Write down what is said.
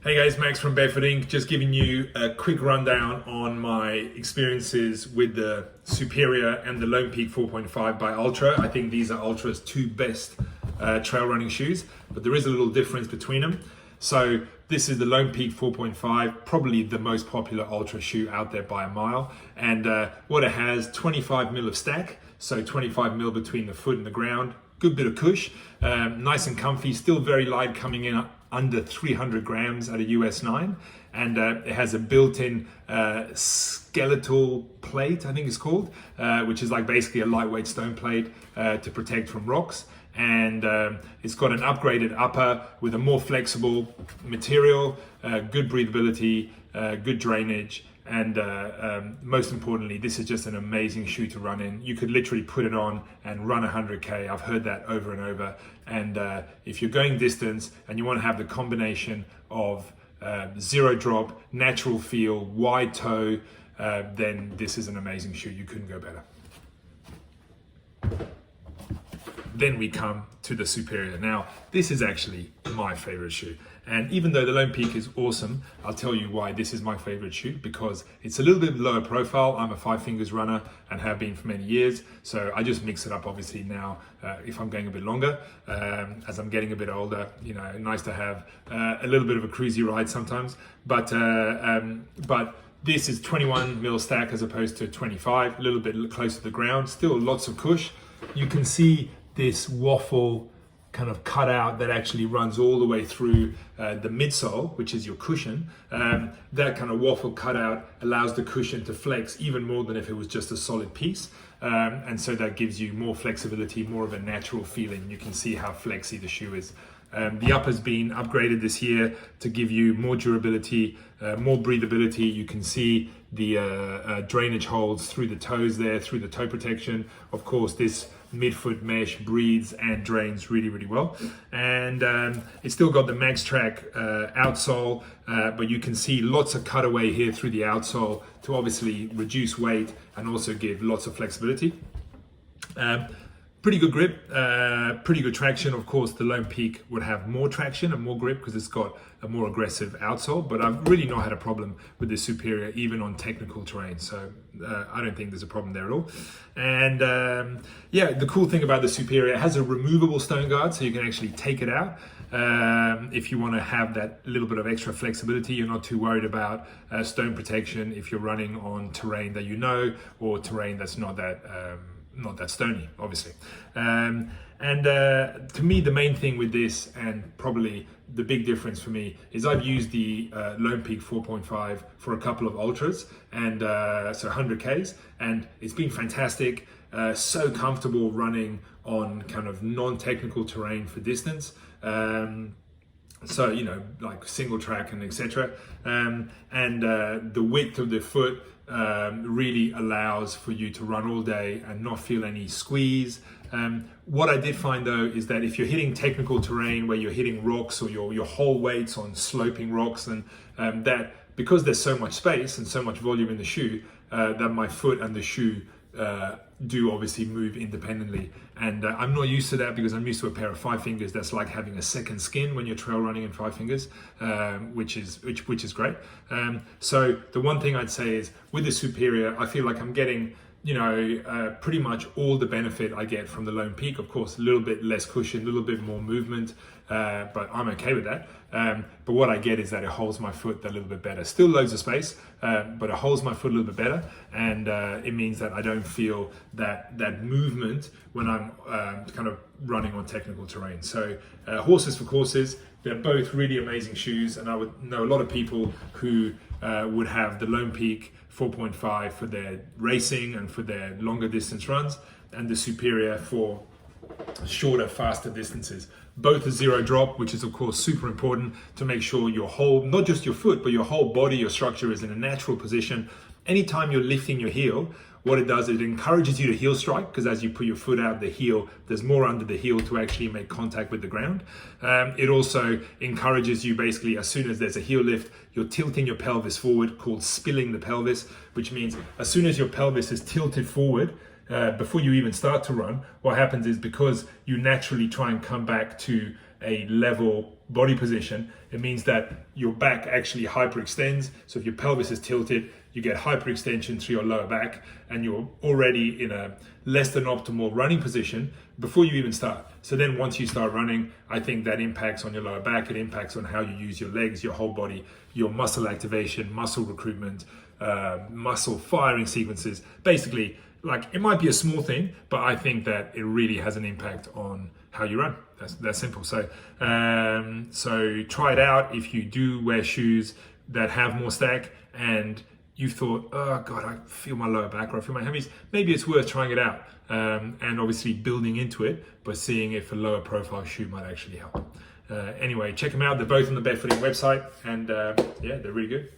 Hey guys, Max from Barefoot Inc. Just giving you a quick rundown on my experiences with the Superior and the Lone Peak 4.5 by Altra. I think these are Altra's two best trail running shoes, but there is a little difference between them. So this is the Lone Peak 4.5, probably the most popular Altra shoe out there by a mile. And what it has, 25 mil of stack, so 25 mil between the foot and the ground. Good bit of cush, nice and comfy, still very light, coming in under 300 grams at a US 9, and it has a built-in skeletal plate, I think it's called, which is like basically a lightweight stone plate to protect from rocks. And it's got an upgraded upper with a more flexible material, good breathability, good drainage, and most importantly, this is just an amazing shoe to run in. You could literally put it on and run 100K. I've heard that over and over. And if you're going distance and you want to have the combination of zero drop, natural feel, wide toe, then this is an amazing shoe. You couldn't go better. Then we come to the Superior. Now, this is actually my favorite shoe. And even though the Lone Peak is awesome, I'll tell you why this is my favorite shoe, because it's a little bit lower profile. I'm a 5 fingers runner and have been for many years. So I just mix it up obviously now if I'm going a bit longer. As I'm getting a bit older, you know, nice to have a little bit of a cruisy ride sometimes. But this is 21 mil stack as opposed to 25, a little bit closer to the ground, still lots of cush. You can see this waffle kind of cutout that actually runs all the way through the midsole, which is your cushion. That kind of waffle cutout allows the cushion to flex even more than if it was just a solid piece. And so that gives you more flexibility, more of a natural feeling. You can see how flexy the shoe is. The upper's been upgraded this year to give you more durability, more breathability. You can see the drainage holes through the toes there, through the toe protection. Of course, this midfoot mesh breathes and drains really, really well. And it's still got the Max Track outsole, but you can see lots of cutaway here through the outsole to obviously reduce weight and also give lots of flexibility. Pretty good grip, pretty good traction. Of course, the Lone Peak would have more traction and more grip because it's got a more aggressive outsole, but I've really not had a problem with the Superior, even on technical terrain. So I don't think there's a problem there at all. And yeah, the cool thing about the Superior, it has a removable stone guard, so you can actually take it out. If you want to have that little bit of extra flexibility, you're not too worried about stone protection if you're running on terrain that you know, or terrain that's not that stony, obviously. To me, the main thing with this, and probably the big difference for me, is I've used the Lone Peak 4.5 for a couple of ultras, and so 100Ks, and it's been fantastic. So comfortable running on kind of non-technical terrain for distance. So, you know, like single track and etc. The width of the foot really allows for you to run all day and not feel any squeeze. What I did find though is that if you're hitting technical terrain where you're hitting rocks, or your whole weight's on sloping rocks, and that because there's so much space and so much volume in the shoe, that my foot and the shoe do obviously move independently. And I'm not used to that because I'm used to a pair of 5 fingers that's like having a second skin when you're trail running in 5 fingers, which is great. So the one thing I'd say is with the Superior, I feel like I'm getting, you know, pretty much all the benefit I get from the Lone Peak. Of course, a little bit less cushion, a little bit more movement, but I'm okay with that. But what I get is that it holds my foot a little bit better. Still loads of space, but it holds my foot a little bit better, and it means that I don't feel that movement when I'm kind of running on technical terrain. So horses for courses, they're both really amazing shoes, and I would know a lot of people who would have the Lone Peak 4.5 for their racing and for their longer distance runs, and the Superior for shorter, faster distances. Both are zero drop, which is of course super important to make sure your whole, not just your foot, but your whole body, your structure is in a natural position. Anytime you're lifting your heel, what it does, it encourages you to heel strike, because as you put your foot out the heel, there's more under the heel to actually make contact with the ground. It also encourages you, basically, as soon as there's a heel lift, you're tilting your pelvis forward, called spilling the pelvis, which means as soon as your pelvis is tilted forward, before you even start to run, what happens is, because you naturally try and come back to a level body position, it means that your back actually hyperextends. So if your pelvis is tilted, you get hyperextension through your lower back, and you're already in a less than optimal running position before you even start. So then once you start running, I think that impacts on your lower back, it impacts on how you use your legs, your whole body, your muscle activation, muscle recruitment, muscle firing sequences. Basically, like, it might be a small thing, but I think that it really has an impact on how you run. That's simple. So so try it out. If you do wear shoes that have more stack and you thought, oh God, I feel my lower back or I feel my hammies, maybe it's worth trying it out, and obviously building into it, but seeing if a lower profile shoe might actually help. Anyway, check them out. They're both on the Barefooting website, and yeah, they're really good.